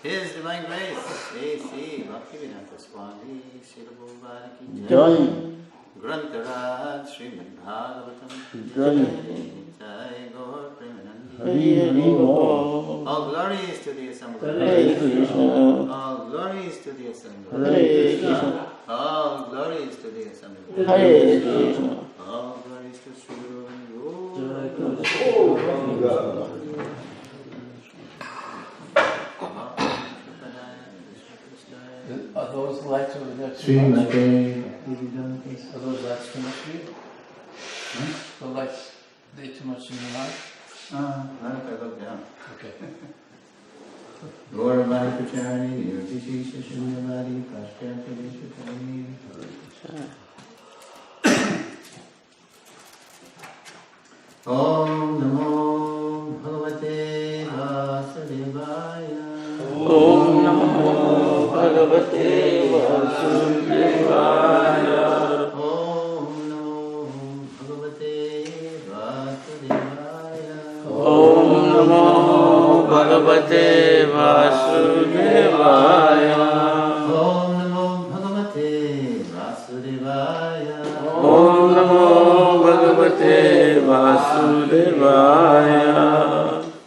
His Divine Grace, A.C. Bhaktivedanta Swami, Srila Bhagavatam, Joy. Grantaraj, Srimad Bhagavatam, Jai Gaur Premanandi. All glories to the assembly. All glories to the assembly. All glories to the assembly. All glories to Sri Guru. Are those lights over there? Srimad. Are those lights too much for you? The lights, they too much in your light? Not if I look down. Okay. Gaura Bhai Pachari, Yurtishisha Shunyavadi, Pashyata Vishwakari. Om Namo Bhagavate Vasudevaya. Om Namo Bhagavate Vasudevaya. Om Namo Bhagavate Vasudevaya. Om Namo Bhagavate Vasudevaya. Om Namo Bhagavate Vasudevaya. Om Namo Bhagavate Vasudevaya.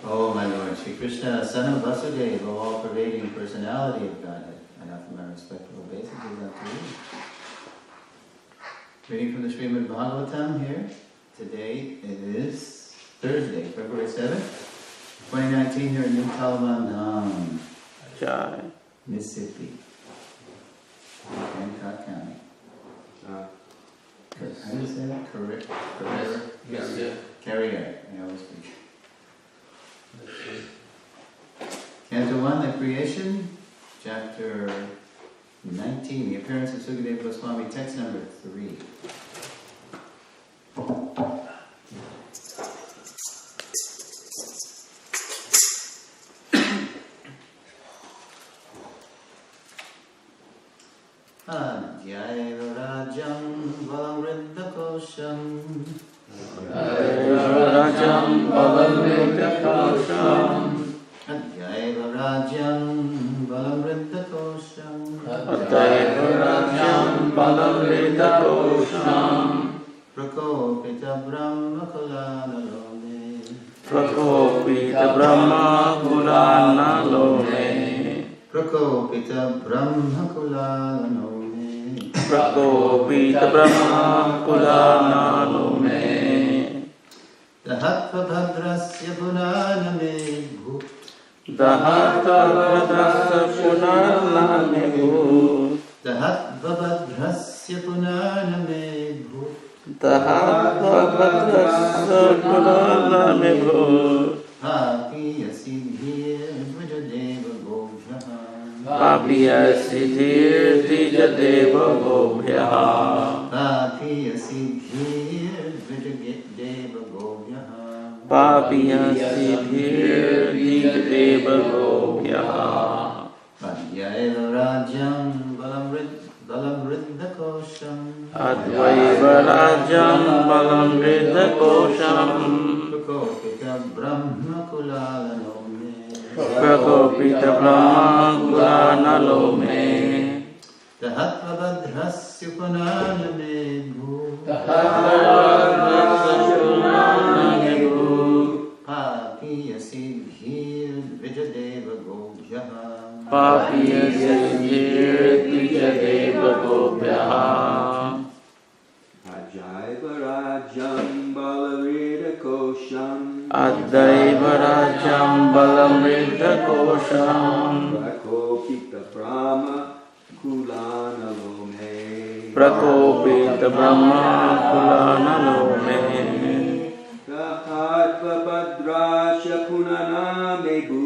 Oh, my Lord, Shri Krishna, son of Vasudeva, all-pervading personality of Godhead, I offer my respectful obeisances unto you. Reading from the Srimad Bhagavatam here. Today it is Thursday, February 7th, 2019, here in New Talavana, Jai. Mississippi, Hancock County. How do you say that? Correct? Yes. Carrier. I always forget. Canto 1, the Creation, Chapter 19, the Appearance of Sukadeva Goswami, text number 3. Adhyaya Rajam Valamriddhakosham. Rajam Balamriddhakosham. Adhyaya Rajam Valamriddhakosham. Adhyaya Rajam Balamriddhakosham. Prakopita Brahma Kulanalome. Prakopita Brahma Kulanalome. Prakopita Brahma Kulanalome. Prakopita Brahma Kulanalome. Dahatva Bhadrasya Punaname Bhut. Dahatva Bhadrasya Punaname Bhut. Dahatva Bhadrasya Punaname Bhut. Dahatva Bhadrasya Punaname Bhut. Bhapiya Siddhir Dvijadeva Gobhyaha. Papiya Siddhir Dvijadeva Gobhyaha. Bhapiya Siddhir Dvijadeva Gobhyaha. Papiya Siddhir Dvijadeva Gobhyaha. Advaivarajan Balamriddhakosham Prakopita Brahma Kulanalome Prakopita Brahma Kulanalome Tahatvabhadrasya Punaname Bhu Papiya Siddhir Vijadeva Gobhyaha Papiya Siddhir Vijadeva Gobhyaha Ajaivarajam Balamriddhakosham Adaivarajam Balamriddhakosham Prakopita Brahma Kulanalome Prakopita Brahma Kulanalome Tahatvabhadrasya Punaname Bhu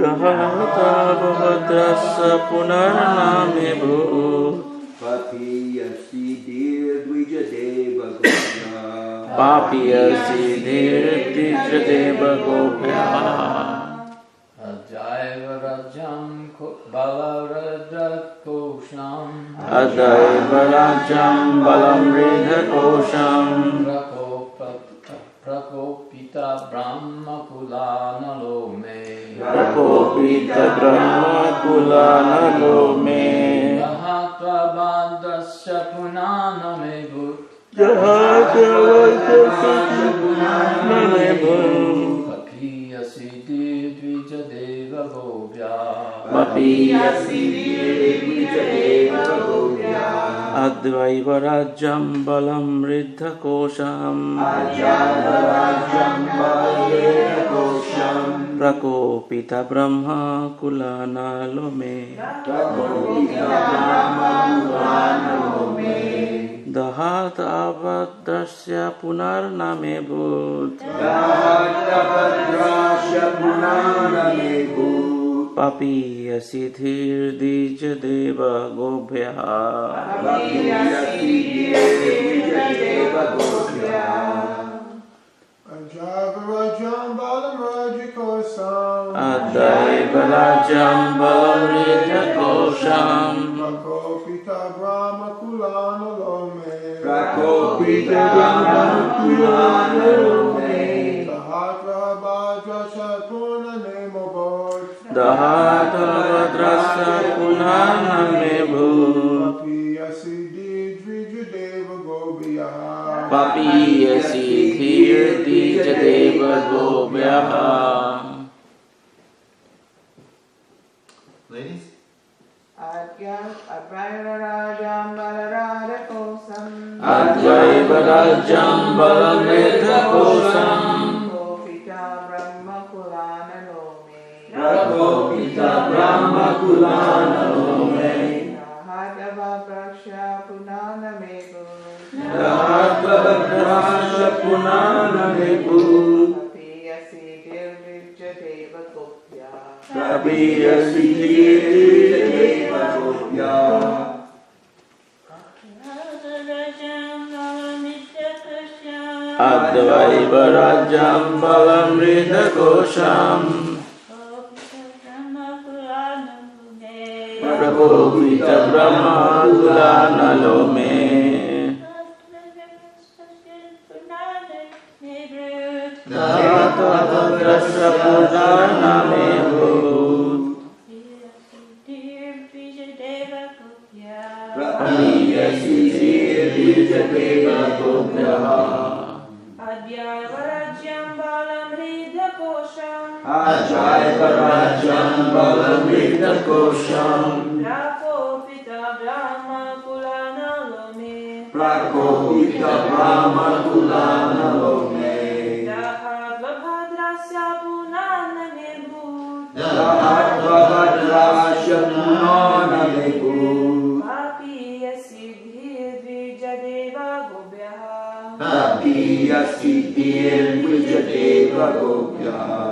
Tahatvabhadrasya Punaname Bhu Papiya Siddhir Vijadeva Gobhyaha Papiya Siddhir Vijadeva Gobhyaha Ajaivarajam Balamriddhakosham Adaivarajam Balamriddhakosham Prakopita Brahma Kulanalome Prakopita Brahma Kulanalome Tahatvabhadrasya Punaname Bhu Jahatavadasya Punaname Bhu Papiya Siddhir Vijadeva Gobhyaha Papiya Siddhir Vijadeva Gobhyaha Advaivarajam Balamriddhakosham Prakopita Brahma Kulanalome Dahatavadasya Punarname Bhut Papiya Siddhir Vijadeva Gobhyaha Ajaivarajam Balamriddhakosham Adaivarajam Balamriddhakosham Prakopita Brahma Kulanalome Prakopita Brahma Kulanalome Tahatvabhadrasya Punaname Bhu Dahatavadasya Punaname Bhut Papiya Siddhir Vijadeva Gobhyaha Papiya Siddhir Vijadeva Gobhyaha. Ladies? Advaivarajam Balamriddhakosham Advaivarajam Balamriddhakosham Prakopita Brahma Kulanalome Prakopita Brahma Kulanalome Tahatvabhadrasya Punaname Bhu Dahatavadasya Punaname Bhu Papiya Siddhir Vijadeva Gobhyaha Papiya Siddhir Vijadeva Gobhyaha Advaivarajam Balamriddhakosham Prakopita Brahma Kulanalome Dahatavadasya Punaname Bhut Papiya Siddhir Vijadeva Gobhyaha Advaivarajam Balamriddhakosham Ajaivarajam Balamriddhakosham Prakopita Brahma Kulanalome Prakopita Brahma Kulanalome Tahatvabhadrasya Punaname Bhu Dahatavadasya Punaname Bhu Papiya Siddhir Vijadeva Gobhyaha Papiya Siddhir Vijadeva Gobhyaha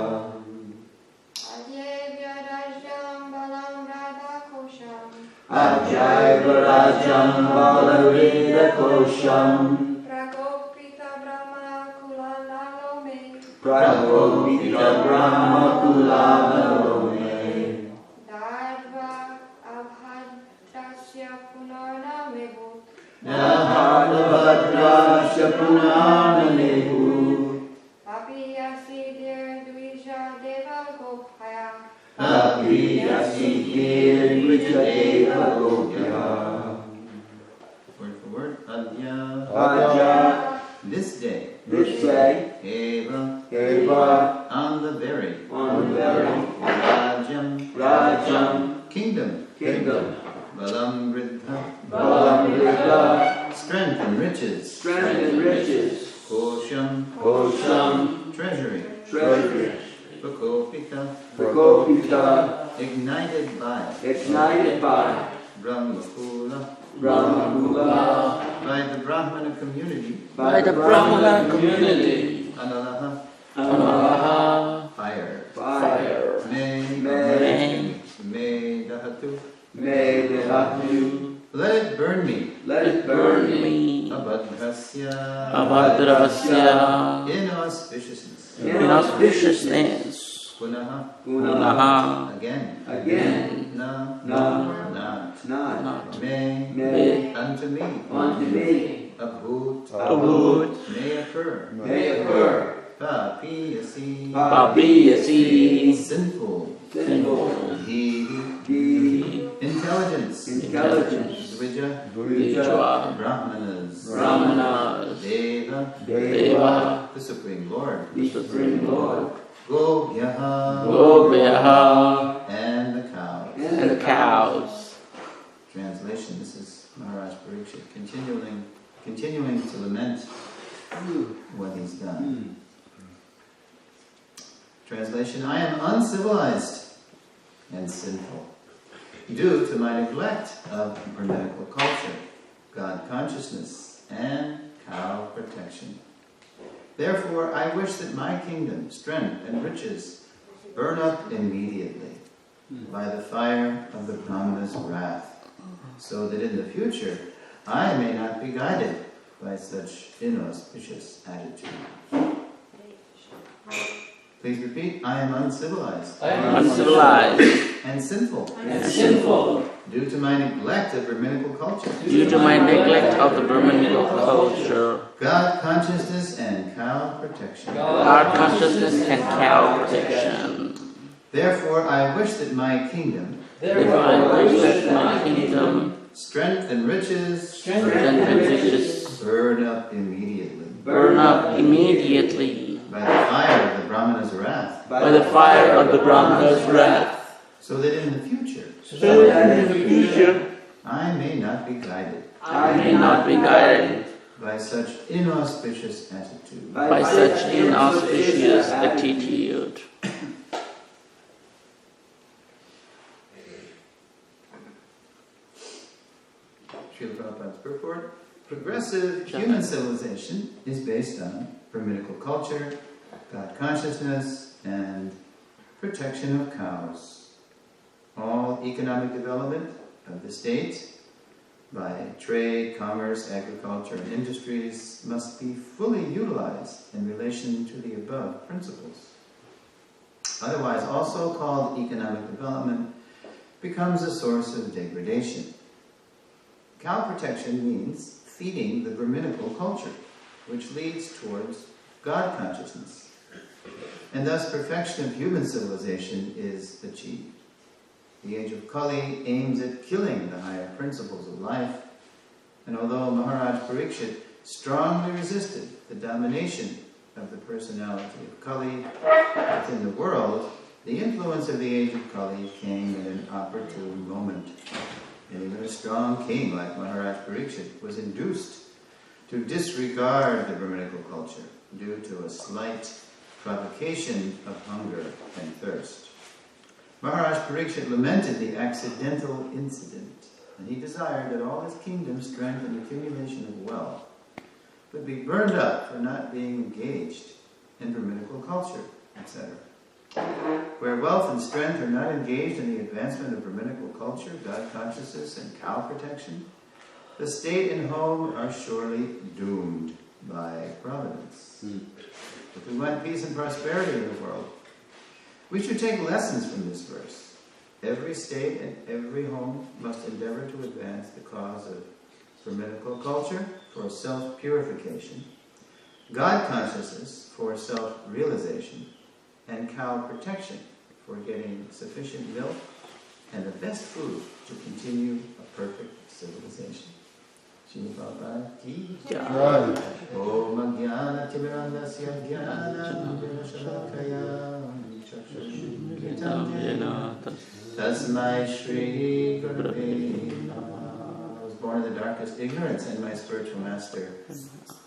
Ajaivarajam Balamriddhakosham Ajaivarajam Balamriddhakosham Prakopita Brahma Kulanalome Prakopita Brahma Kulanalome Dahatva Abhadrasya Punaname Bhu Dahatavadasya Gopaya. Papiya Siddhir Vijadeva Gopya. Word for word. Adya. Adya. This day. This day. Eva. Eva. On the very. Rajam. Kingdom. Balam Vridha. Strength and riches. Kosham. Treasury. Prakopita. Ignited by. Brahmakula. By the Brahmana community. Analaha. Fire. Dahatu. Let it burn me. Abhadrasya. Inauspiciousness. Punaha. Again. Not. May. Unto me. Abhut. May occur. Papiyasi. Sinful. Intelligence. Dvija. Brahmanas. Deva. The Supreme Lord. Gobyaha. And the cows. Translation. This is Maharaj Parikshit continuing to lament what he's done. Translation. I am uncivilized and sinful due to my neglect of Brahmanical culture, God consciousness, and cow protection. Therefore, I wish that my kingdom, strength, and riches burn up immediately by the fire of the Brahmana's wrath, so that in the future I may not be guided by such inauspicious attitude. Please repeat. I am uncivilized. And sinful. Due to my neglect of Brahmanical culture. God consciousness and cow protection. Therefore, I wish that my kingdom. Strength and riches. Burn up immediately. By the fire of the Brahmana's wrath. So that in the future, I may not be guided. By such inauspicious attitude. Srila Prabhupada's purport. Progressive human civilization is based on Brahmanical culture, God consciousness, and protection of cows. All economic development of the state by trade, commerce, agriculture, and industries must be fully utilized in relation to the above principles. Otherwise, also called economic development becomes a source of degradation. Cow protection means feeding the Brahmanical culture, which leads towards God consciousness. And thus perfection of human civilization is achieved. The age of Kali aims at killing the higher principles of life, and although Maharaj Parikshit strongly resisted the domination of the personality of Kali within the world, the influence of the age of Kali came in an opportune moment. And even a strong king like Maharaj Parikshit was induced to disregard the Brahmanical culture due to a slight provocation of hunger and thirst. Maharaj Parikshit lamented the accidental incident, and he desired that all his kingdom, strength, and accumulation of wealth would be burned up for not being engaged in Brahmanical culture, etc. Where wealth and strength are not engaged in the advancement of Brahmanical culture, God consciousness, and cow protection, the state and home are surely doomed by providence. If we want peace and prosperity in the world, we should take lessons from this verse. Every state and every home must endeavor to advance the cause of Brahmanical culture for self-purification, God consciousness for self-realization, and cow protection for getting sufficient milk and the best food to continue a perfect civilization. Srila Prabhupada ki jai. Om Jnana Timirandasya Jnana Shalakaya Chakshushrimitam Jena Tasmai Shri Gurave Namaha. I was born in the darkest ignorance, and my spiritual master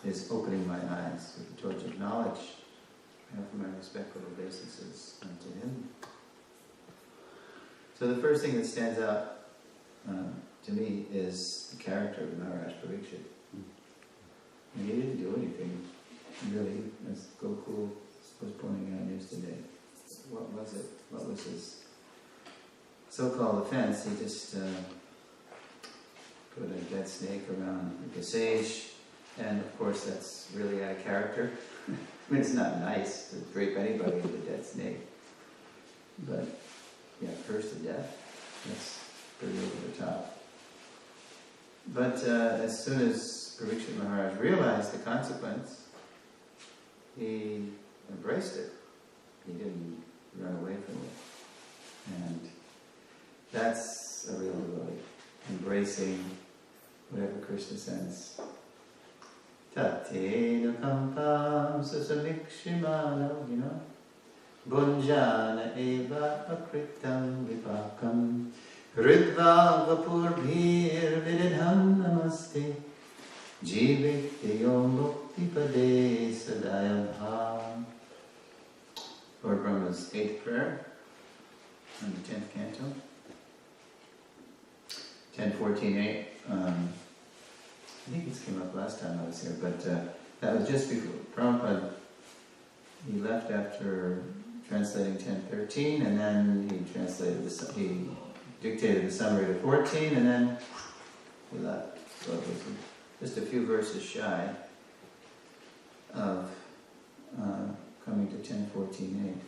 is opening my eyes with the torch of knowledge. I offer my respectful obeisances unto him. So the first thing that stands out to me is the character of Maharaj Parikshit. And he didn't do anything really, as Gokul was pointing out yesterday. What was it? What was his so-called offense? He just put a dead snake around the sage, and of course that's really out of character. I mean, it's not nice to drape anybody with a dead snake, but yeah, cursed to death. That's pretty over the top. But as soon as Parikshit Maharaj realized the consequence, he embraced it. He didn't run away from it. And that's a real devotee, embracing whatever Krishna sends. Tate nukampam susamikshimano, Bunjana eva akritam vipakam Ridva vapurbhir vididham namaste Jivityo mukti pade sadayabha. Lord Brahma's 8th prayer in the 10th canto. 10.14.8. I think this came up last time I was here, but that was just before Prabhupada. He left after translating 10.13, and then he dictated the summary to 14, and then he left. So it was just a few verses shy of coming to 10.14.8.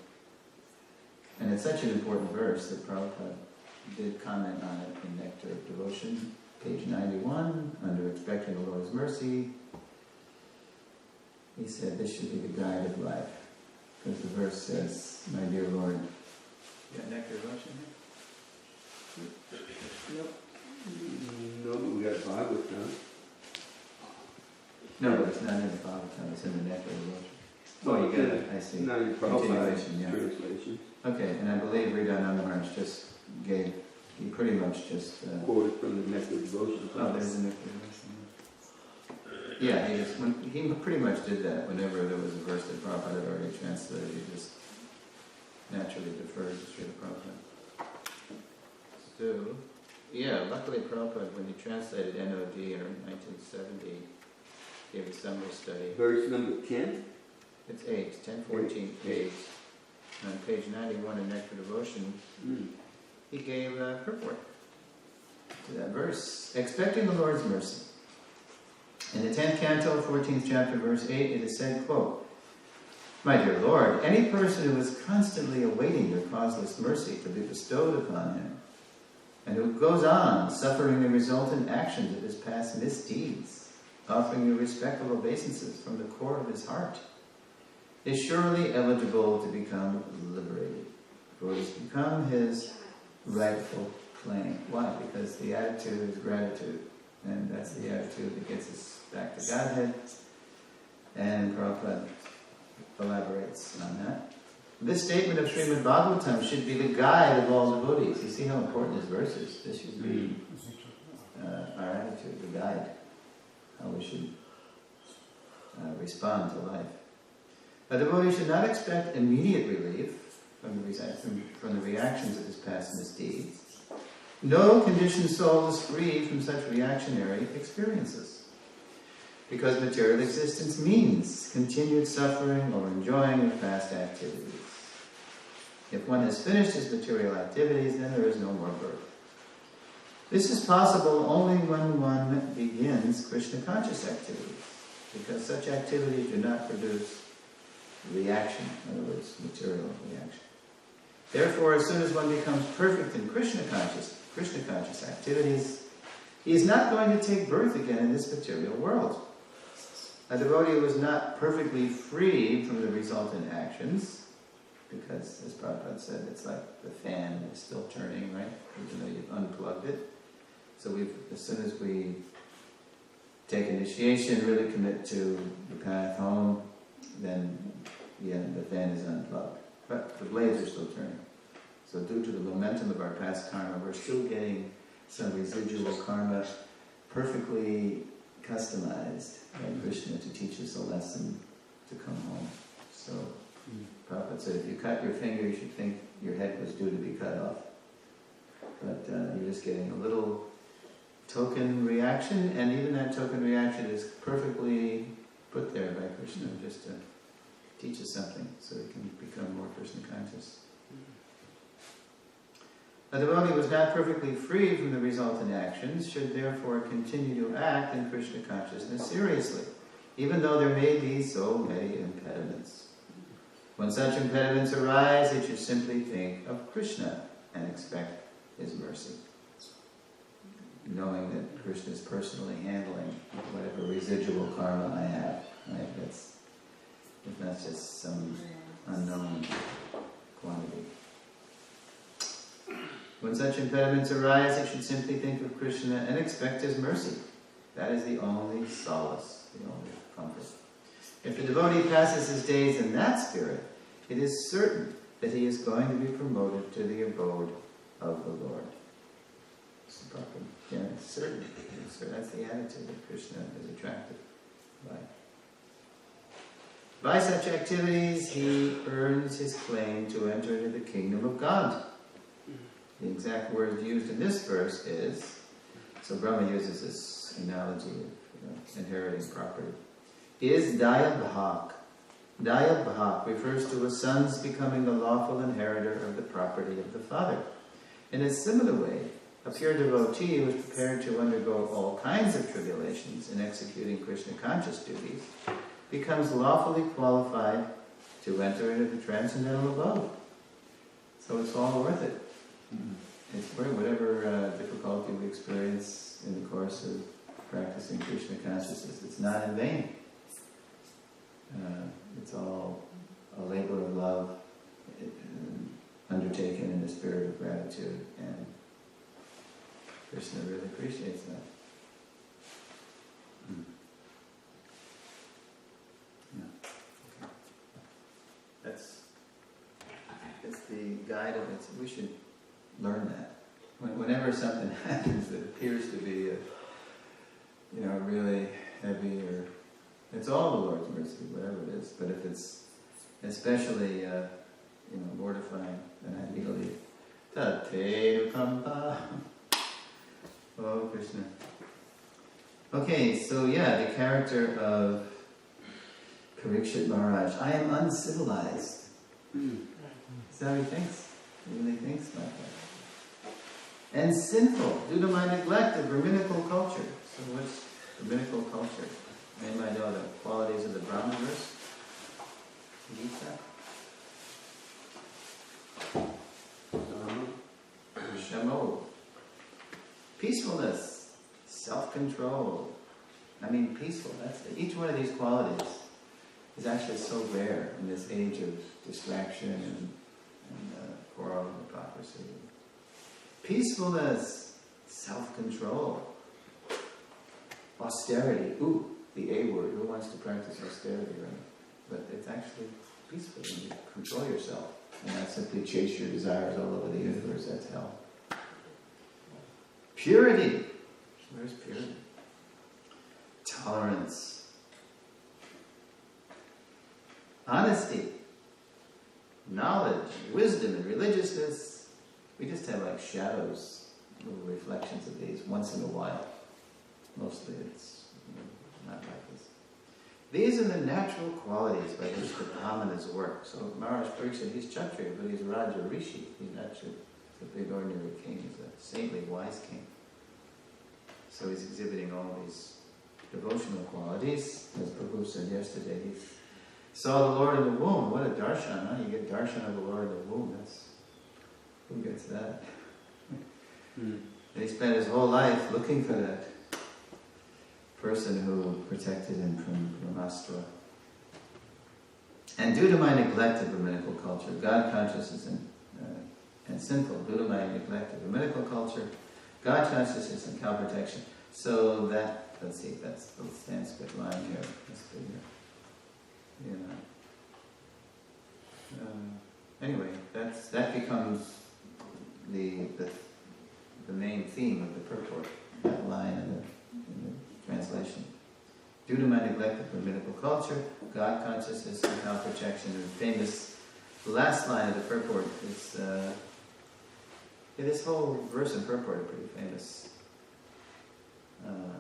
And it's such an important verse that Prabhupada did comment on it in Nectar of Devotion, page 91, under Expecting the Lord's Mercy. He said this should be the guide of life. Because the verse says, my dear Lord, you got Nectar of Devotion here? Nope. No, but we got Bhagavatam. No, but it's not in the Bhagavatam, it's in the Nectar of Devotion. Oh, you got it, I see. Not in Continuation, yeah. translation. Okay, and I believe Ridananda Maharaj he pretty much just... Quoted from the Nectar of Devotion. Oh, there's the Nectar of Devotion. Yeah, he pretty much did that whenever there was a verse that Prabhupada had already translated. He just naturally deferred to Srila Prabhupada. So, yeah, luckily Prabhupada, when he translated NOD in 1970, gave a summary study. Verse number 10? It's 8, 1014, 8. On page 91 in Nectar Devotion, he gave a purport to that verse, expecting the Lord's mercy. In the 10th canto, 14th chapter, verse 8, it is said, quote, my dear Lord, any person who is constantly awaiting your causeless mercy to be bestowed upon him, and who goes on suffering the resultant actions of his past misdeeds, offering you respectful obeisances from the core of his heart, is surely eligible to become liberated, for it has become his rightful claim. Why? Because the attitude is gratitude, and that's the attitude that gets us back to Godhead, and Prabhupada elaborates on that. This statement of Srimad Bhagavatam should be the guide of all devotees. You see how important this verse is? This should be our attitude, the guide, how we should respond to life. A devotee should not expect immediate relief from the reactions of his past misdeeds. No conditioned soul is free from such reactionary experiences, because material existence means continued suffering or enjoying of past activities. If one has finished his material activities, then there is no more birth. This is possible only when one begins Krishna conscious activities, because such activities do not produce reaction, in other words, material reaction. Therefore, as soon as one becomes perfect in Krishna conscious activities, he is not going to take birth again in this material world. A devotee who is not perfectly freed from the resultant actions because, as Prabhupada said, it's like the fan is still turning, right? Even though you've unplugged it. So as soon as we take initiation, really commit to the path home, then the fan is unplugged. But the blades are still turning. So due to the momentum of our past karma, we're still getting some residual karma perfectly customized by Krishna to teach us a lesson to come home. So Prabhupada said, if you cut your finger, you should think your head was due to be cut off. But you're just getting a little token reaction, and even that token reaction is perfectly put there by Krishna just to teach us something so we can become more Krishna conscious. A devotee who is not perfectly free from the resultant actions should therefore continue to act in Krishna consciousness seriously, even though there may be so many impediments. When such impediments arise, it should simply think of Krishna and expect his mercy, knowing that Krishna is personally handling whatever residual karma I have. Right? It's not just some unknown quantity. When such impediments arise, it should simply think of Krishna and expect his mercy. That is the only solace, the only comfort. If the devotee passes his days in that spirit, it is certain that he is going to be promoted to the abode of the Lord. Yeah, it's certain. So that's the attitude that Krishna is attracted by. By such activities, he earns his claim to enter into the kingdom of God. The exact word used in this verse is, so Brahma uses this analogy of inheriting property, is Daya Bhak. Daya Bhak refers to a son's becoming the lawful inheritor of the property of the father. In a similar way, a pure devotee who is prepared to undergo all kinds of tribulations in executing Krishna conscious duties becomes lawfully qualified to enter into the transcendental abode. So it's all worth it. It's whatever difficulty we experience in the course of practicing Krishna consciousness, it's not in vain. It's all a labor of love undertaken in the spirit of gratitude, and Krishna really appreciates that. Yeah. That's the guide of it. We should learn that. Whenever something happens that appears to be really heavy, or it's all the Lord's mercy, whatever it is. But if it's especially mortifying, then I immediately Tate Kampa. Oh Krishna. Okay, so the character of Parikshit Maharaj. I am uncivilized. That's how he thinks. He really thinks like that. And sinful, due to my neglect of Brahminical culture. So what's Brahminical culture? Anybody know the qualities of the Brahman verse? Gita? Shamo. Peacefulness. Self-control. Peaceful. That's it. Each one of these qualities is actually so rare in this age of distraction and quarrel and hypocrisy. Peacefulness, self-control, austerity. Ooh, the A word. Who wants to practice austerity, right? But it's actually peaceful when you control yourself and not simply chase your desires all over the universe. That's hell. Purity. Where's purity? Tolerance. Honesty. Knowledge, wisdom, and religiousness. We just have like shadows, little reflections of these once in a while. Mostly it's not like this. These are the natural qualities by which the Brahmanas work. So Maharaj Parikshit, he's Kshatriya, but he's Raja Rishi. He's not just a big ordinary king. He's a saintly, wise king. So he's exhibiting all these devotional qualities. As Prabhu said yesterday, he saw the Lord in the womb. What a darshan, huh? You get darshan of the Lord in the womb. Who gets that? And he spent his whole life looking for that person who protected him from Astra. And due to my neglect of Brahminical culture, God consciousness and sinful, due to my neglect of Brahminical culture, God consciousness and cow protection. So that, let's see, that's the Sanskrit line here. Let's figure. Anyway, that becomes the main theme of the purport, that line in the translation. Due to my neglect of Brahminical culture, God consciousness and cow protection are famous. The last line of the purport is, this whole verse and purport are pretty famous.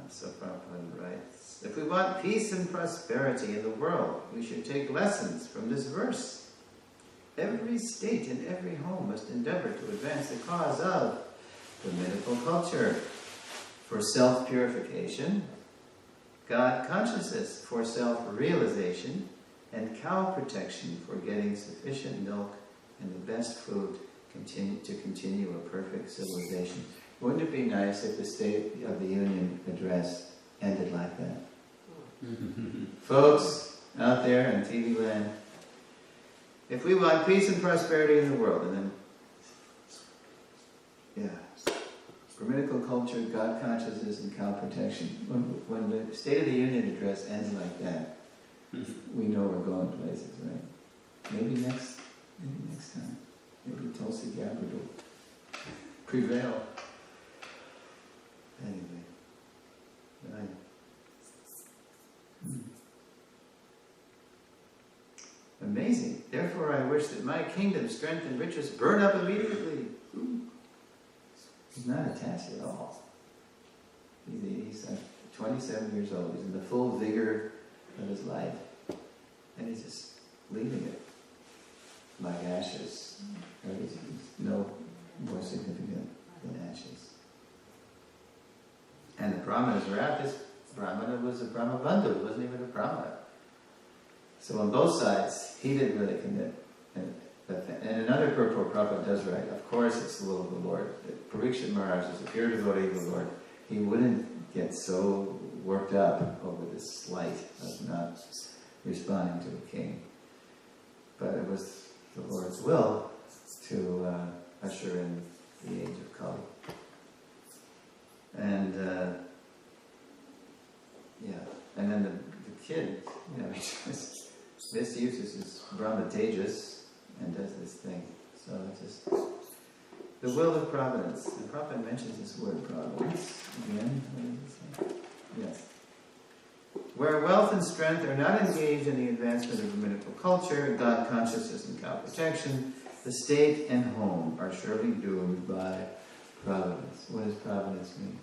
So Prabhupada writes, if we want peace and prosperity in the world, we should take lessons from this verse. Every state and every home must endeavor to advance the cause of Brahminical culture for self-purification, God consciousness for self-realization, and cow protection for getting sufficient milk and the best food to continue a perfect civilization. Wouldn't it be nice if the State of the Union address ended like that? Folks out there in TV land, if we want peace and prosperity in the world, and then, Brahminical culture, God consciousness, and cow protection. When the State of the Union address ends like that, we know we're going places, right? Maybe next time. Maybe Tulsi Gabbard will prevail. Anyway, right. Amazing. Therefore, I wish that my kingdom, strength, and riches burn up immediately. He's not attached at all. He's 27 years old. He's in the full vigor of his life. And he's just leaving it like ashes. He's no more significant than ashes. And the brahmanas were out. This brahmana was a brahmabandhu. He wasn't even a brahmana. So on both sides, he didn't really commit. And another purport Prabhupada does write, of course it's the will of the Lord. Parikshit Maharaj is a pure devotee of the Lord. He wouldn't get so worked up over this slight of not responding to a king. But it was the Lord's will to usher in the age of Kali. And and then the kid, he just misuses his Brahma Tejas and does this thing. So it's just the will of providence. And Prabhupada mentions this word providence again. What does it say? Yes. Where wealth and strength are not engaged in the advancement of Brahminical culture, God consciousness and cow protection, the state and home are surely doomed by providence. What does providence mean?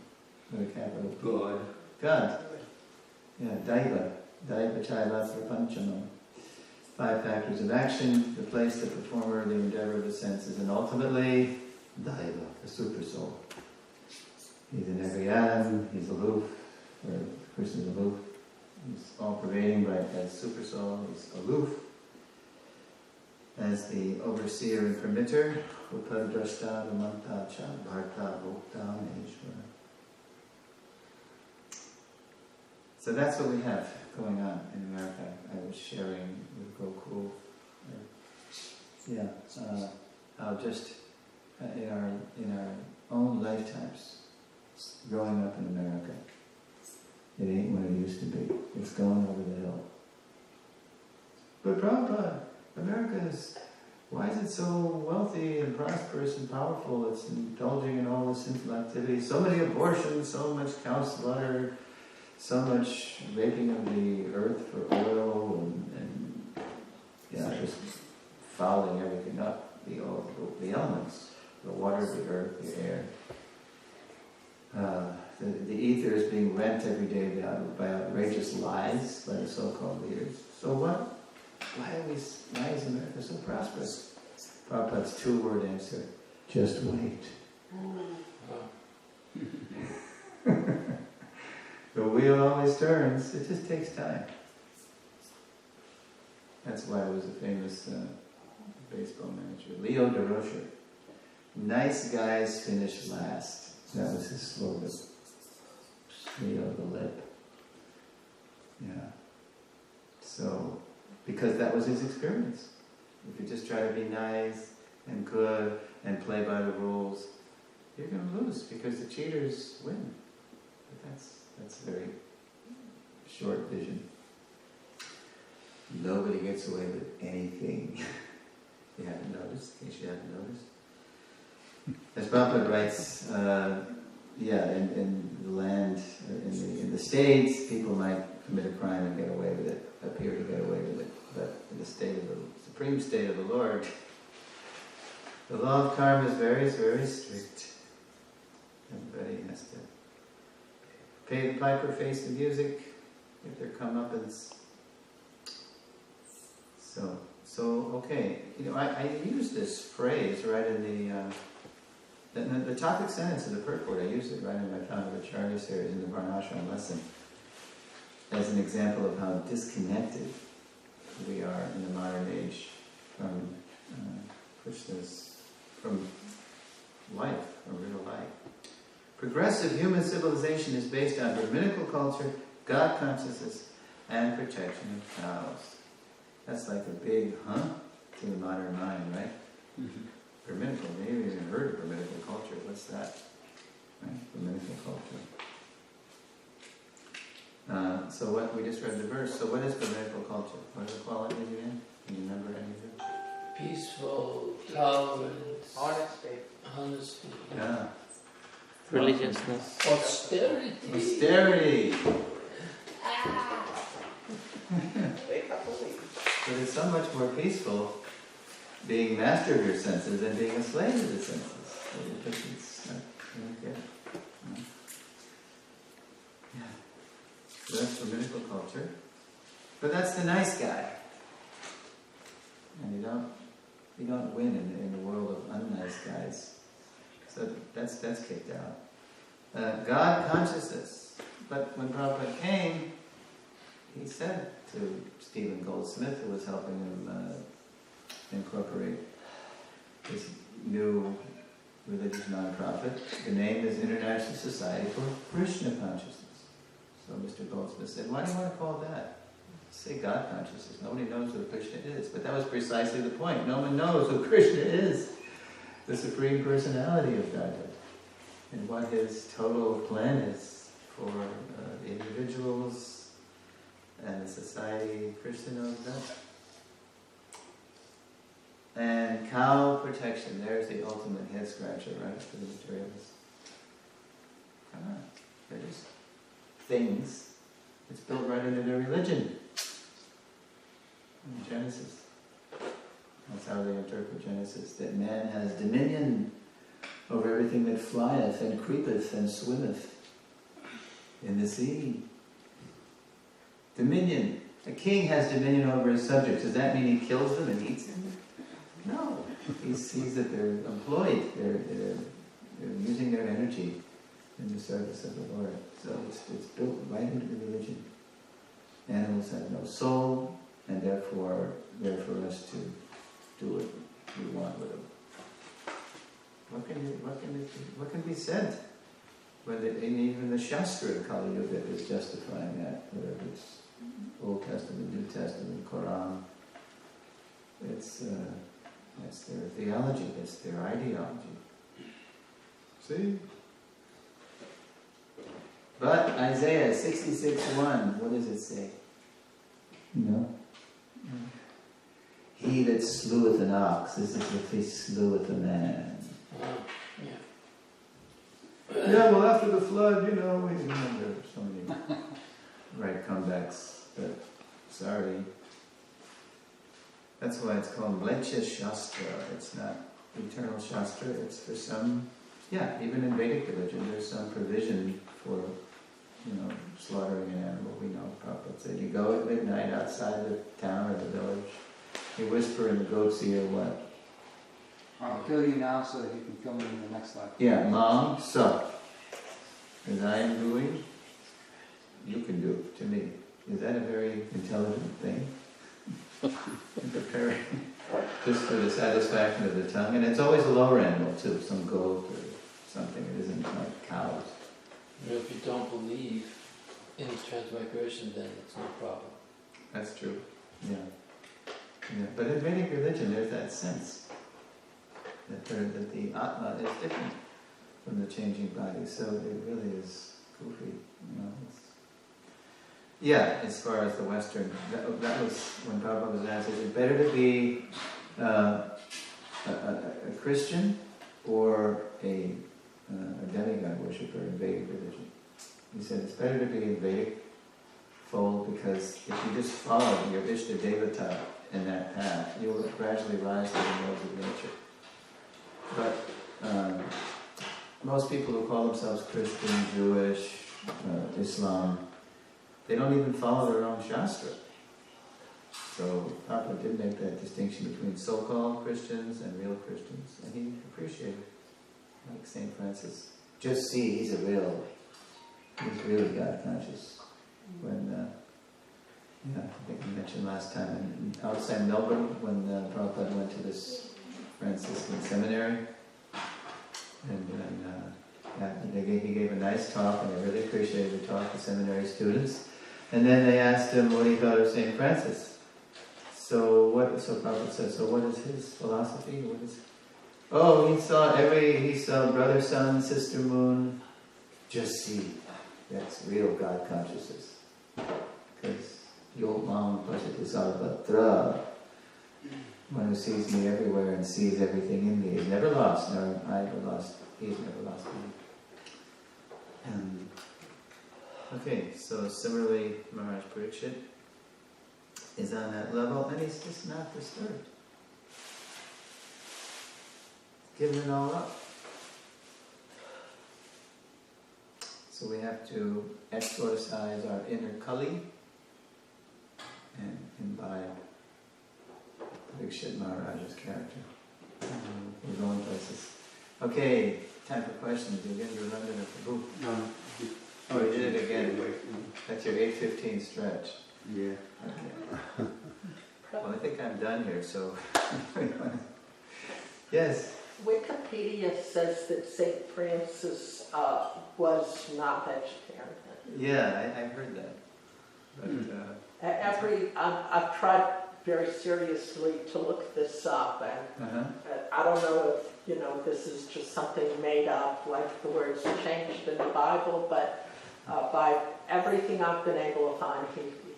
What a capital? God. God. Yeah, Daiva. Daiva Chaiva Prapanchanam. 5 factors of action, the place, the performer, the endeavor of the senses, and ultimately, Daiva, the super soul. He's in every atom, he's aloof, or Krishna is aloof. He's all-pervading, but as super soul, he's aloof. As the overseer and permitter, Upadrashta, Vamanta, Cha, Bharta, Bhokta, Maheshwara. So that's what we have going on in America. I was sharing with Gokul, how just in our own lifetimes, growing up in America, it ain't what it used to be. It's going over the hill. But Prabhupada, why is it so wealthy and prosperous and powerful? It's indulging in all this sinful activity. So many abortions, so much cow slaughter, so much raping of the earth for oil, and just fouling everything up, the elements, the water, the earth, the air. The ether is being rent every day by outrageous lies by the so-called leaders. So what? Why is America so prosperous? Prabhupada's 2-word answer: just wait. The wheel always turns. It just takes time. That's why it was a famous baseball manager, Leo DeRocher. Nice guys finish last. That was his slogan. Leo the lip. Yeah. So because that was his experience. If you just try to be nice and good and play by the rules, you're going to lose because the cheaters win. But that's a very short vision. Nobody gets away with anything. You haven't noticed, in case you haven't noticed. As Prabhupada writes, in the land, in the States, people might commit a crime and get away with it, appear to get away with it. But in the supreme state of the Lord, the law of karma is very, very strict. Everybody has to pay the piper, face the music, get their comeuppance. So okay. I use this phrase right in the topic sentence of the purport. I use it right in my Pramavacharya series in the Varnashram lesson as an example of how disconnected we are in the modern age from from life, from real life. Progressive human civilization is based on Brahminical culture, God consciousness, and protection of cows. That's like a big to the modern mind, right? Mm-hmm. Brahminical, maybe you even heard of Brahminical culture. What's that? Right? Brahminical culture. So what we just read the verse. So what is Brahminical culture? What are the qualities again? Can you remember any of them? Peaceful, tolerance, honesty, Yeah. Religiousness. austerity. But it's so much more peaceful being master of your senses than being a slave of the senses. So that's Brahminical culture. But that's the nice guy. And you don't win in the world of unnice guys. So that's kicked out. God consciousness. But when Prabhupada came, he said to Stephen Goldsmith, who was helping him incorporate this new religious nonprofit, the name is International Society for Krishna Consciousness. So Mr. Goldsmith said, why do you want to call it that? Say God consciousness. Nobody knows who Krishna is. But that was precisely the point. No one knows who Krishna is. The Supreme Personality of Godhead. And what his total plan is for the individuals and the society. Krishna knows that. And cow protection. There's the ultimate head scratcher, right? For the materialists. Come on. They're just things. It's built right into their religion. In Genesis. That's how they interpret Genesis. That man has dominion over everything that flieth and creepeth and swimmeth in the sea. Dominion. A king has dominion over his subjects. Does that mean he kills them and eats them? No. He sees that they're employed. They're using their energy in the service of the Lord. So it's built right into the religion. Animals have no soul, and therefore they're for us to do what we want with them. What can be said? Even the Shastra, the Kali Yuga, is justifying that. Whether it's Old Testament, New Testament, Quran. It's their theology. It's their ideology. See? But Isaiah 66:1, what does it say? No. He that sleweth an ox is as if he sleweth a man. Yeah, well, after the flood, we remember so many right comebacks. But sorry. That's why it's called Mleccha Shastra. It's not eternal Shastra. It's for some, even in Vedic religion, there's some provision for slaughtering an animal. We know Prabhupada said, you go at midnight outside the town or the village, you whisper in the goat's ear what? I'll kill you now so that you can kill me in the next life. Yeah, Mom, so, as I am doing, you can do to me. Is that a very intelligent thing? Preparing just for the satisfaction of the tongue. And it's always a lower animal too, some goat or something. It isn't like cows. If you don't believe in transmigration, then it's no problem. That's true. Yeah. Yeah, but in Vedic religion, there's that sense that the Atma is different from the changing body. So it really is goofy. Yeah, as far as the Western, that was when Prabhupada was asked, is it better to be a Christian or a demigod worshipper in Vedic religion? He said it's better to be in Vedic fold because if you just follow your Ishta Devata in that path, you will gradually rise to the modes of nature. But most people who call themselves Christian, Jewish, Islam, they don't even follow their own Shastra. So Prabhupada did make that distinction between so-called Christians and real Christians, and he appreciated it. Like St. Francis. Just see, he's really God conscious. When, I think we mentioned last time, outside Melbourne, when Prabhupada went to this Franciscan seminary, and he gave a nice talk, and I really appreciated the talk, the seminary students. And then they asked him what he thought of St. Francis. So Prabhupada said, so what is his philosophy? He saw brother sun, sister moon, just see. That's real God consciousness. Because Yog Mam Pasati Sarvatra, one who sees me everywhere and sees everything in me is never lost, nor I ever lost, he's never lost me. Okay, so similarly, Maharaj Parikshit is on that level, and he's just not disturbed. Giving it all up. So we have to exorcise our inner Kali and imbibe Parikshit Maharaj's character. We're going places. Okay, time for questions. Again, you're running at the booth. No. Oh, you did it again. That's your 8:15 stretch. Yeah. Okay. Well, I think I'm done here, so... Yes? Wikipedia says that St. Francis was not vegetarian. Yeah, I heard that. But, I've tried very seriously to look this up, and I don't know if this is just something made up, like the words changed in the Bible, but by everything I've been able to find,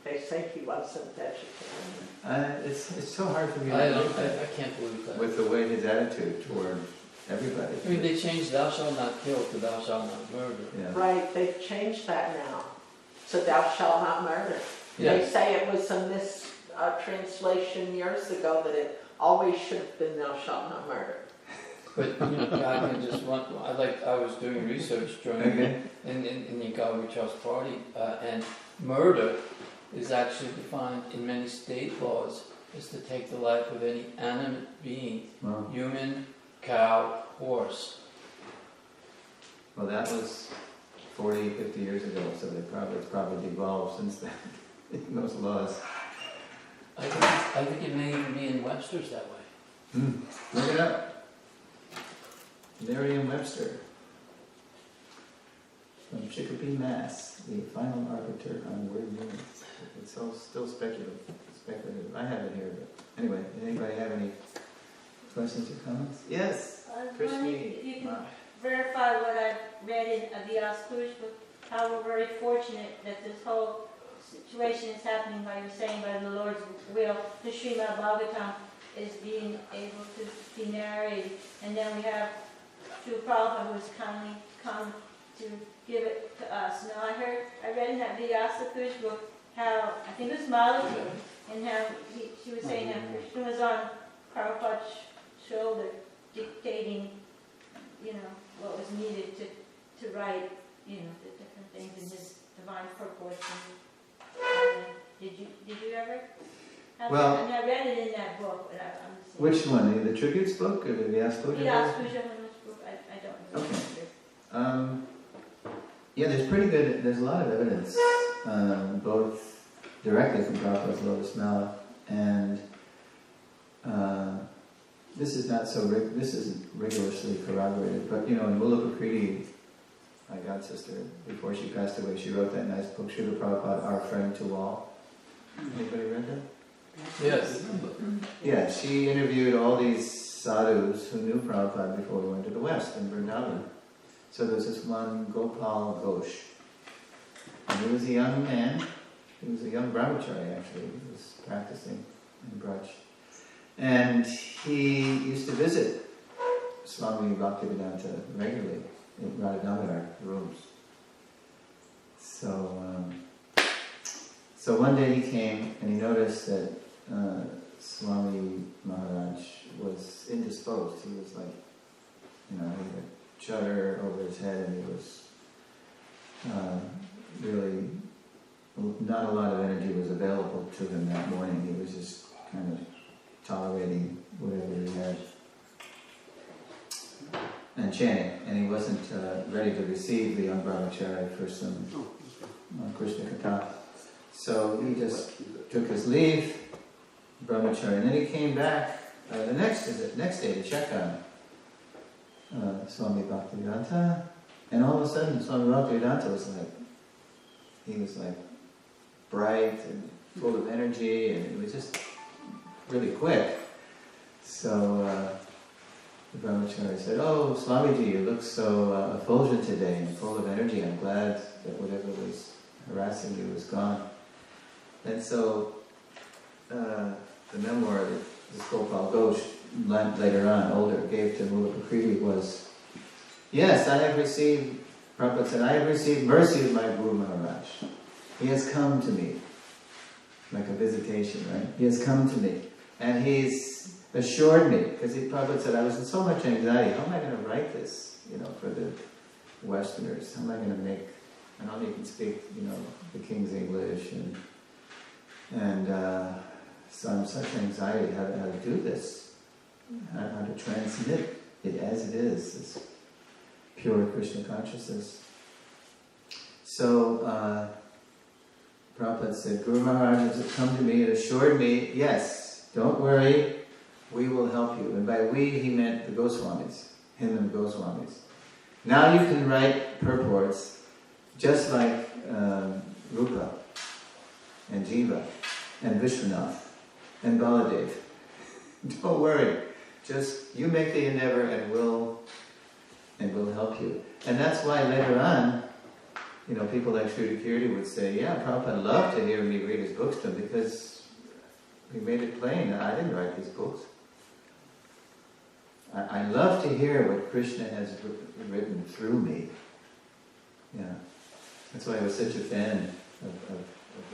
they say he wasn't vegetarian. It's so hard for me I to believe that. I can't believe that. With the way his attitude toward everybody. I mean, they changed "Thou shalt not kill" to "Thou shalt not murder." Yeah. Right, they've changed that now. So thou shalt not murder. Yeah. They say it was a mistranslation years ago that it always should have been thou shalt not murder. But God can just want. I was doing research during in the Calvary Trust Party, and murder is actually defined in many state laws as to take the life of any animate being, human, cow, horse. Well, that was 40, 50 years ago, so it's probably devolved since then, in those laws. I think it may even be in Webster's that way. Look it up. Merriam-Webster. From Chicopee, Mass., the final arbiter on word meanings. It's all still speculative. I have it here, but anyway, anybody have any questions or comments? Yes. If you can verify what I read in the ISKCON, how we're very fortunate that this whole situation is happening by you're saying by the Lord's will. The Srimad Bhagavatam is being able to be narrated, and then we have Srila Prabhupada who has kindly come to give it to us. Now I read in that Vyasa book how, I think it was Maliki, and how she was saying how Krishna was on Prabhupada's shoulder dictating, what was needed to write, the different things in his divine purport. Did you ever have Well, that? I mean, I read it in that book, but I'm just saying. Which one? The Tributes book or the Vyasa book? The ISKCON book, I don't know. Okay. Yeah, there's a lot of evidence, both directly from Prabhupada's Lotus Mala and this isn't rigorously corroborated, but in Mulapakriti, my god sister, before she passed away, she wrote that nice book, Srila Prabhupada, Our Friend to All. Anybody read that? Yes. Yeah, she interviewed all these sadhus who knew Prabhupada before he went to the West in Vrindavan. So there was this one Gopal Ghosh. And he was a young man. He was a young brahmachari actually. He was practicing in Braj. And he used to visit Swami Bhaktivedanta regularly in Radha rooms. So one day he came and he noticed that Swami Maharaj was indisposed. He was like, he had a shudder over his head, and he was really, not a lot of energy was available to him that morning. He was just kind of tolerating whatever he had and chanting, and he wasn't ready to receive the young brahmachari for some Krishna Katha. So he just took his leave, brahmachari, and then he came back the next day to check on Swami Bhaktivedanta, and all of a sudden Swami Bhaktivedanta was like bright and full of energy, and it was just really quick. So the brahmachari said, "Oh, Swamiji, you look so effulgent today and full of energy. I'm glad that whatever was harassing you was gone." And so the memoir that this Gopal Ghosh later on, older, gave to Mula Prakriti was, "Yes, I have received," Prabhupada said, "I have received mercy of my Guru Maharaj. He has come to me," like a visitation, right? "He has come to me, and he's assured me," because Prabhupada said, "I was in so much anxiety. How am I going to write this, for the Westerners? How am I going to make? And only can speak, the King's English, and so I'm such anxiety how to do this, how to transmit it as it is, this pure Krishna consciousness." So Prabhupada said, "Guru Maharaj has come to me and assured me, yes, don't worry, we will help you." And by we, he meant the Goswamis, him and the Goswamis. "Now you can write purports just like Rupa and Jiva and Vishwanath and Baladev. Don't worry, just you make the endeavor and we'll help you." And that's why later on, people like Sri Kirti would say, "Yeah, Prabhupada loved to hear me read his books to him because he made it plain that I didn't write these books. I love to hear what Krishna has written through me." Yeah, that's why I was such a fan of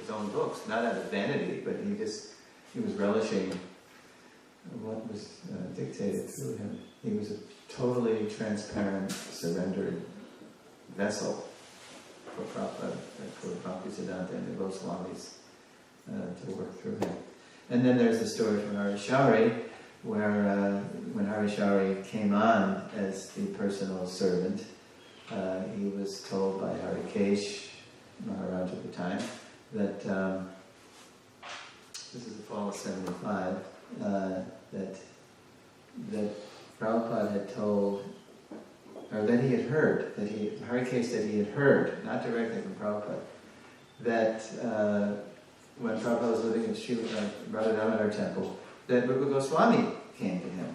his own books, not out of vanity, but he was relishing what was dictated through him. He was a totally transparent, surrendered vessel for Prabhupada, for Bhaktisiddhanta and the Goswamis to work through him. And then there's the story from Harishari, where when Harishari came on as the personal servant, he was told by Harikesh Maharaj at the time that this is the fall of 75, that Prabhupada had told, or that he had heard, Harikesh said he had heard, not directly from Prabhupada, that when Prabhupada was living in Radha temple, that Rupa Goswami came to him.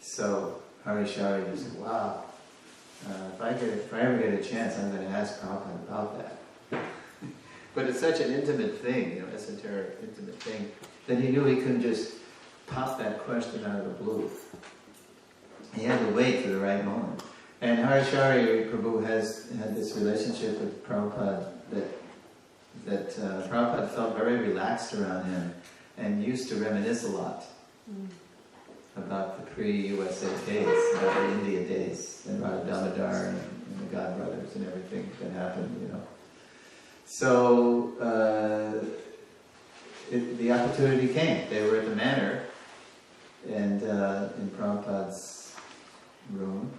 So Harishari was like, "Wow, if I ever get a chance, I'm going to ask Prabhupada about that." But it's such an intimate thing, esoteric, intimate thing, that he knew he couldn't just pop that question out of the blue. He had to wait for the right moment. And Harishari Prabhu has had this relationship with Prabhupada that Prabhupada felt very relaxed around him and used to reminisce a lot about the pre-USA days, about the India days, and Radha Damodar and the God Brothers and everything that happened, So the opportunity came. They were at the manor, and in Prabhupada's room,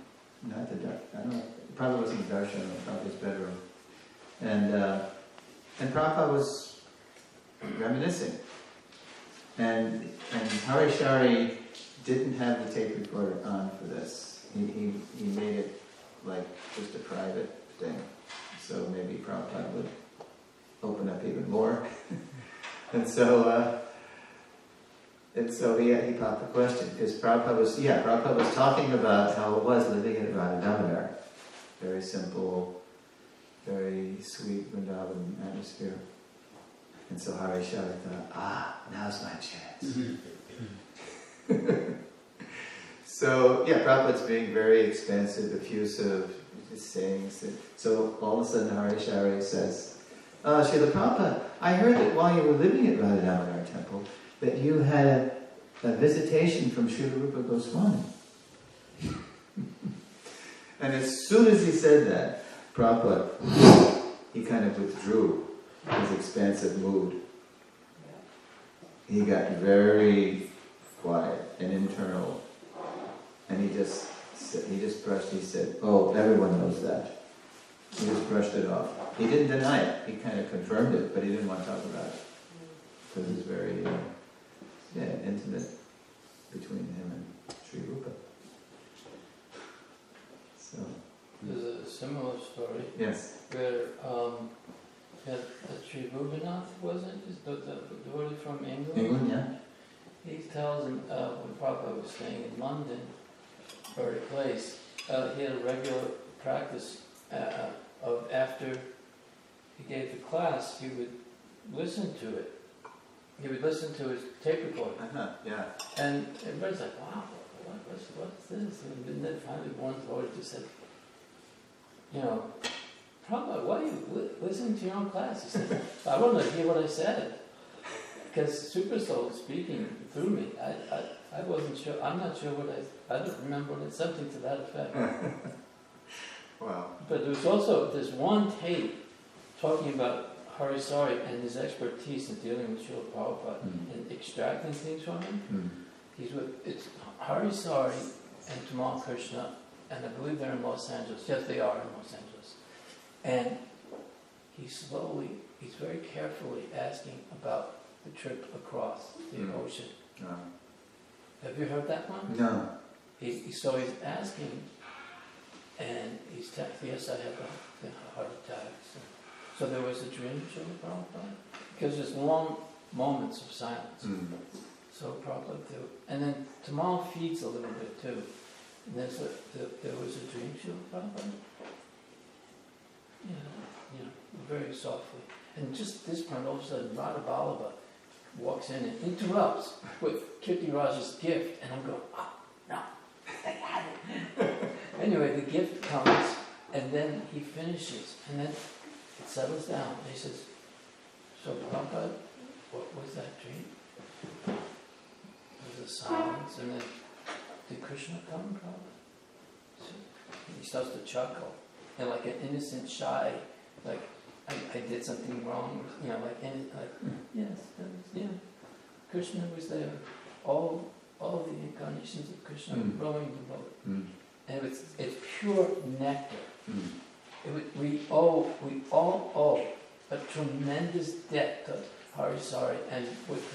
not the I don't know, it probably wasn't darshan, Prabhupada's bedroom, and Prabhupada was reminiscing, and Harishari didn't have the tape recorder on for this. He made it like just a private thing, so maybe Prabhupada would open up even more. And so And so he popped the question, because Prabhupada was talking about how it was living in Radha Damodar. Very simple, very sweet Vrindavan atmosphere. And so Hari Shari thought, now's my chance. So, Prabhupada's being very expansive, effusive, just saying. So all of a sudden Hari Shari says, Srila Prabhupada, I heard that while you were living at Radha Damodar temple, that you had a visitation from Srila Rupa Goswami. And as soon as he said that, Prabhupada, he kind of withdrew his expansive mood. He got very quiet and internal. And he just brushed, he said, oh, everyone knows that. He just brushed it off. He didn't deny it. He kind of confirmed it, but he didn't want to talk about it. Because it's very intimate between him and Sri Rupa. So there's a similar story. Yes. Where Sri Rubinath, wasn't the devotee from England? England, yeah. He tells him when Prabhupada was staying in London, or a place, he had a regular practice of after he gave the class, he would listen to it. He would listen to his tape recorder. Yeah. And everybody's like, wow, what's this? And then finally one devotee just said, Prabhupada, why are you listening to your own class? He said, I want to hear what I said. Because Super Soul was speaking through me. I wasn't sure, I'm not sure I don't remember what it's, something to that effect. Wow. But there was also this one tape talking about Harisari and his expertise in dealing with Srila Prabhupada and extracting things from him. It's Harisari and Tamal Krishna, and I believe they're in Los Angeles. Yes, they are in Los Angeles. And he's very carefully asking about the trip across the ocean. Have you heard that one? No. So he's asking, and he's yes, I have a heart attack. So there was a dream of Srila Prabhupada, because there's long moments of silence. So Prabhupada too. And then Tamal feeds a little bit too. And there was a dream of Srila Prabhupada. Very softly. And just this point, all of a sudden, Radha Vallabha walks in and interrupts with Kirti Raj's gift, and I'm going, no, they had it. Anyway, the gift comes, and then he finishes, and then it settles down. And he says, so Prabhupada, what was that dream? There was a silence, and then, did Krishna come, Prabhupada? So he starts to chuckle, and like an innocent, shy, like, I did something wrong, yes, Krishna was there. All the incarnations of Krishna rowing the boat. And it's pure nectar. We all owe a tremendous debt to Harisari, and with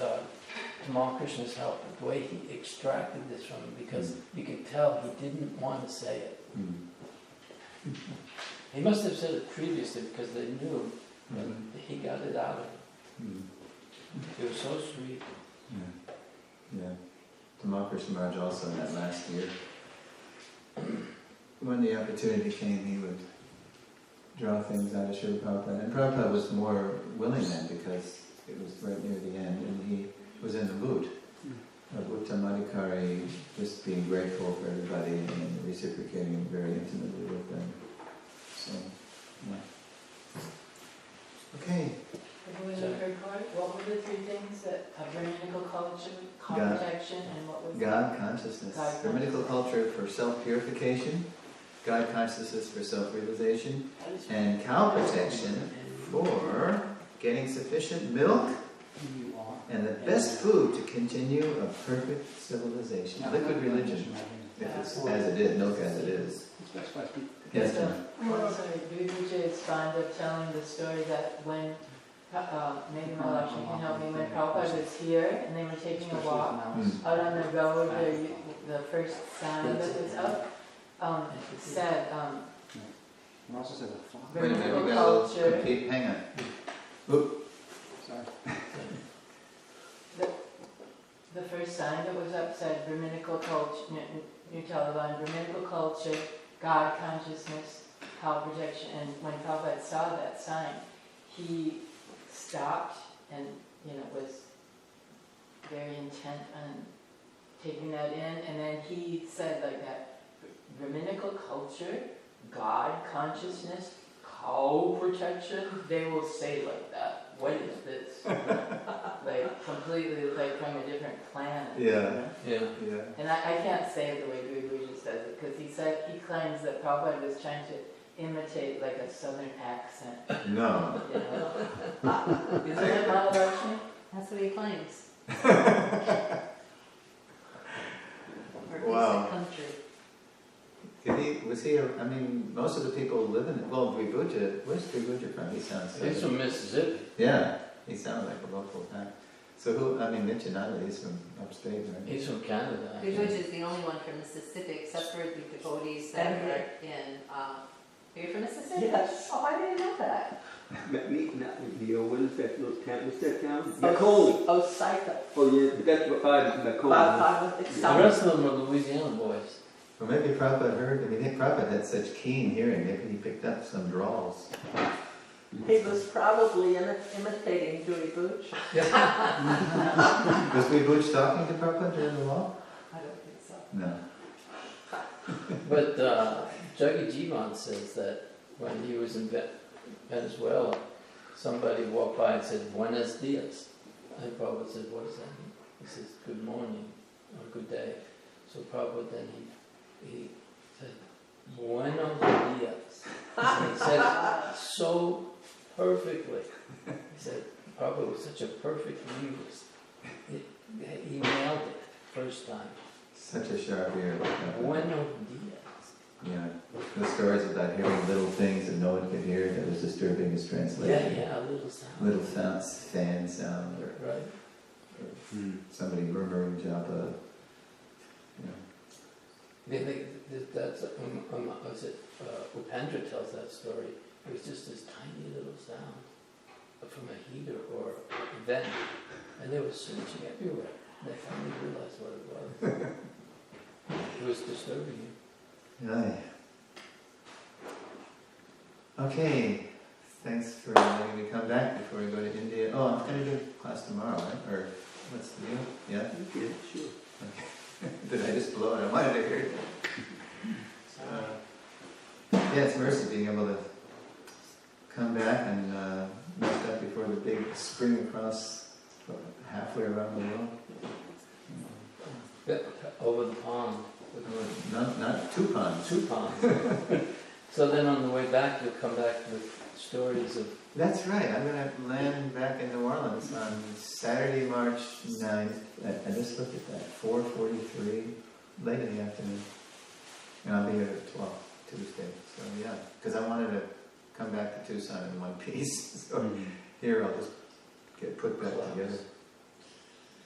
Tamal Krishna's help, the way he extracted this from him, because you could tell he didn't want to say it. He must have said it previously because they knew that he got it out of him. It was so sweet. Yeah. Tamal Krishna Maharaj also in that last year, when the opportunity came, he would draw things out of Srila Prabhupada. And Prabhupada was more willing then because it was right near the end and he was in the mood of Uttamadikari, just being grateful for everybody and reciprocating very intimately with them. So, Okay. What were the three things that Brahminical culture, protection, and what was God consciousness. Brahminical culture for self-purification, God consciousness for self-realization, and cow protection for getting sufficient milk and the best food to continue a perfect civilization. Liquid religion, if it's as it is, milk as it is. Yes, John. Vijay is fond of telling the story that when, maybe Mahalakshmi can help me, when Prabhupada was here and they were taking a walk out on the road, the first sign that was up said, Wait a minute, we got a little compete, hang on. Oop. Sorry. The first sign that was up said Brahminical culture, New Talavana, Brahminical culture, God consciousness, power projection. And when Prabhupada saw that sign, he stopped and was very intent on taking that in. And then he said like that, Brahminical culture, God consciousness, cow protection. They will say like that. What is this? Like completely like from a different planet. Yeah. And I can't say it the way Prabhu just says it because he claims that Prabhupada was trying to imitate like a southern accent. No. Isn't it Mahalakshmi? That's what he claims. Wow. Country. I mean, most of the people live in it. Well, Vibhuja, where's Vibhuja from? He sounds He's from Mississippi. Yeah, he sounds like a local guy. So Nityananda, he's from upstate, right? He's from Canada. Vibhuja is the only one from Mississippi, except for the devotees that are in, are you from Mississippi? Yes. Oh, I didn't know that. What is that little town? What's that town? Macomb. Osaka. Oh yeah, but that's what Macomb. The rest of them are Louisiana boys. Well, maybe Prabhupada heard, Prabhupada had such keen hearing, maybe he picked up some draws. He was probably imitating Dewey Booch. Was Vibhuja talking to Prabhupada during the walk? I don't think so. No. But Jaggi Jivan says that when he was in Venezuela, somebody walked by and said, "Buenos dias." And Prabhupada said, "What does that mean?" He says, "Good morning," or "Good day." So Prabhupada then he said, "Buenos dias." And he said it so perfectly. He said, Prabhupada was such a perfect linguist. He nailed it first time. Such a sharp ear. Buenos dias. Yeah, the stories about hearing little things that no one could hear that was disturbing his translation. Yeah, little sound. Little sounds, fan sound, or, right. or somebody murmuring japa. That's was it? Upendra tells that story. It was just this tiny little sound from a heater or a vent, and they were searching everywhere. They finally realized what it was. It was disturbing you. Aye. Okay, thanks for letting me come back before we go to India. Oh, I'm going to do class tomorrow, right? Or what's the deal? Yeah? Yeah, sure. Okay. Did I just blow it? I wanted to hear it. Yeah, it's mercy being able to come back and messed up before the big spring across halfway around the world. Over the pond. Not two ponds. Two ponds. So then on the way back, you'll come back with stories of... That's right. I'm going to land back in New Orleans on Saturday, March 9th. I just looked at that. 4:43, late in the afternoon. And I'll be here at 12, Tuesday. So yeah, because I wanted to come back to Tucson in one piece. So here I'll just get put back together.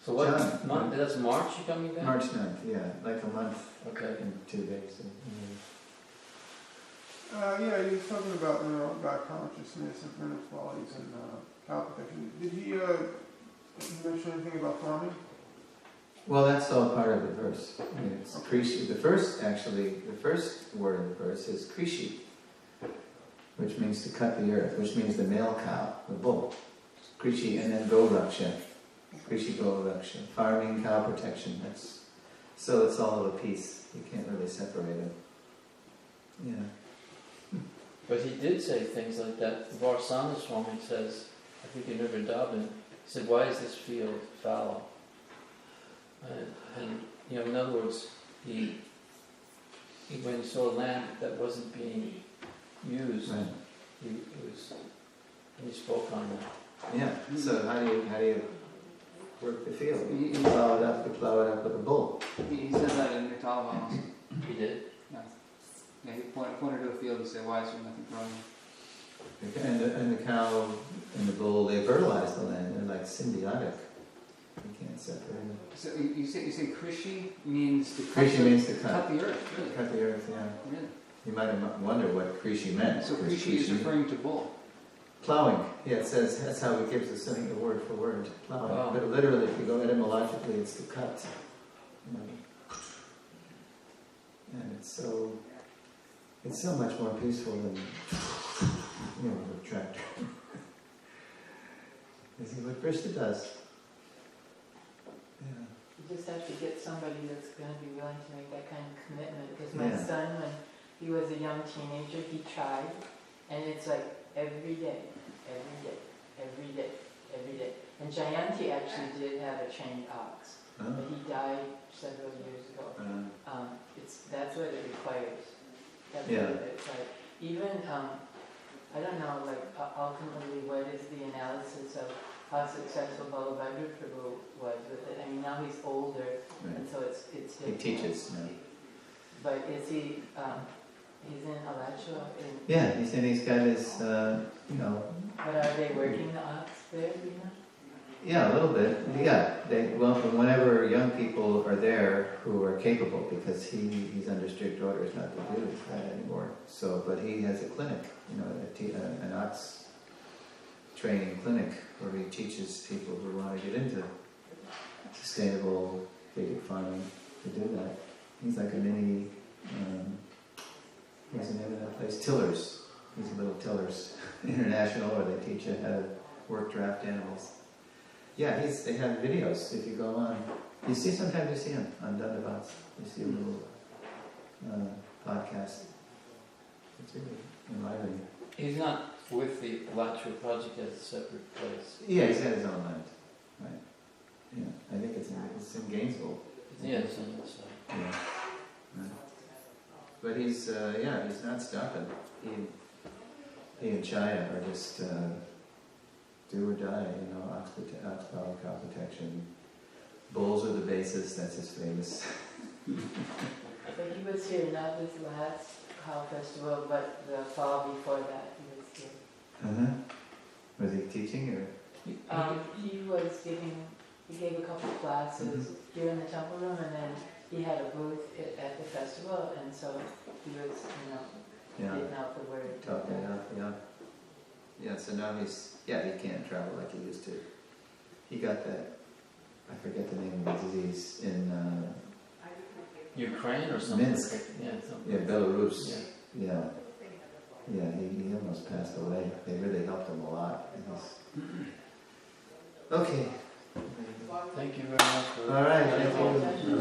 So what month? That's March you're coming back? March 9th, yeah. Like a month in 2 days. So. Yeah, he was talking about God consciousness and mental qualities and cow protection. Did he mention anything about farming? Well, that's all part of the verse. I mean, it's Krishi. The first word of the verse is Krishi, which means to cut the earth, which means the male cow, the bull. Krishi, and then Go Raksha. Krishi Go Raksha. Farming, cow protection. So it's all of a piece. You can't really separate it. Yeah. But he did say things like that. Varsana Swami says, I think in Vrindavan, he said, "Why is this field fallow?" And in other words, he when he saw land that wasn't being used, right. he spoke on that. Yeah. So how do you work the field? You plow it up with a bull. He said that in Talavana. He did? Yeah, he pointed to a field and said, "Why is there nothing growing?" And the cow and the bull, they fertilize the land. They're like symbiotic. You can't separate them. So you say Krishi means to cut. Krishi means to cut. Cut the earth, really. Cut the earth, yeah. Really? You might have wondered what Krishi meant. So Krishi is referring to bull. plowing. Yeah, it says that's how he gives us something, the word for word, plowing. Wow. But literally, if you go etymologically, it's to cut. And it's so much more peaceful than the tractor. This is what Krishna does. Yeah. You just have to get somebody that's going to be willing to make that kind of commitment. Because my Yeah. son, when he was a young teenager, he tried, and it's like every day. And Jayanti actually did have a trained ox, but he died several years ago. That's what it requires. That's Yeah. what it's like. Even I don't know, like ultimately, what is the analysis of how successful Bhalabhadra Prabhu was with it? I mean, now he's older, Right. and so it's He different. teaches. Yeah. But is he? He's in Alachua. Yeah, he's got his, But are they working the ox there? Do you know? Yeah, a little bit. Yeah, whenever young people are there who are capable, because he's under strict orders not to do that anymore. So, but he has a clinic, an ox training clinic where he teaches people who want to get into sustainable Vedic farming to do that. He's like a mini. What's the name of that place? Tillers. He's a little Tillers International, where they teach you how to work draft animals. Yeah, they have videos. If you go on, sometimes you see him on Dandavats. You see a little podcast. It's really enlivening. He's not with the Alachua project as a separate place. Yeah, he's got his own land. Right. Yeah, I think it's in Gainesville. Yeah, it's on the side. Yeah. Right. But he's not stopping. He and Chaya are just do or die, ox power, cow protection. Bulls are the basis, that's his famous. So he was here not this last cow festival, but the fall before that he was here. Was he teaching or? He gave a couple of classes here in the temple room, and then he had a booth at the festival, and so he was, getting out the word. Yeah, so now he can't travel like he used to. He got that, I forget the name of the disease, in Ukraine or something? Minsk. Yeah, Belarus. Yeah, he almost passed away. They really helped him a lot. Okay. Thank you very much. All right, thank you.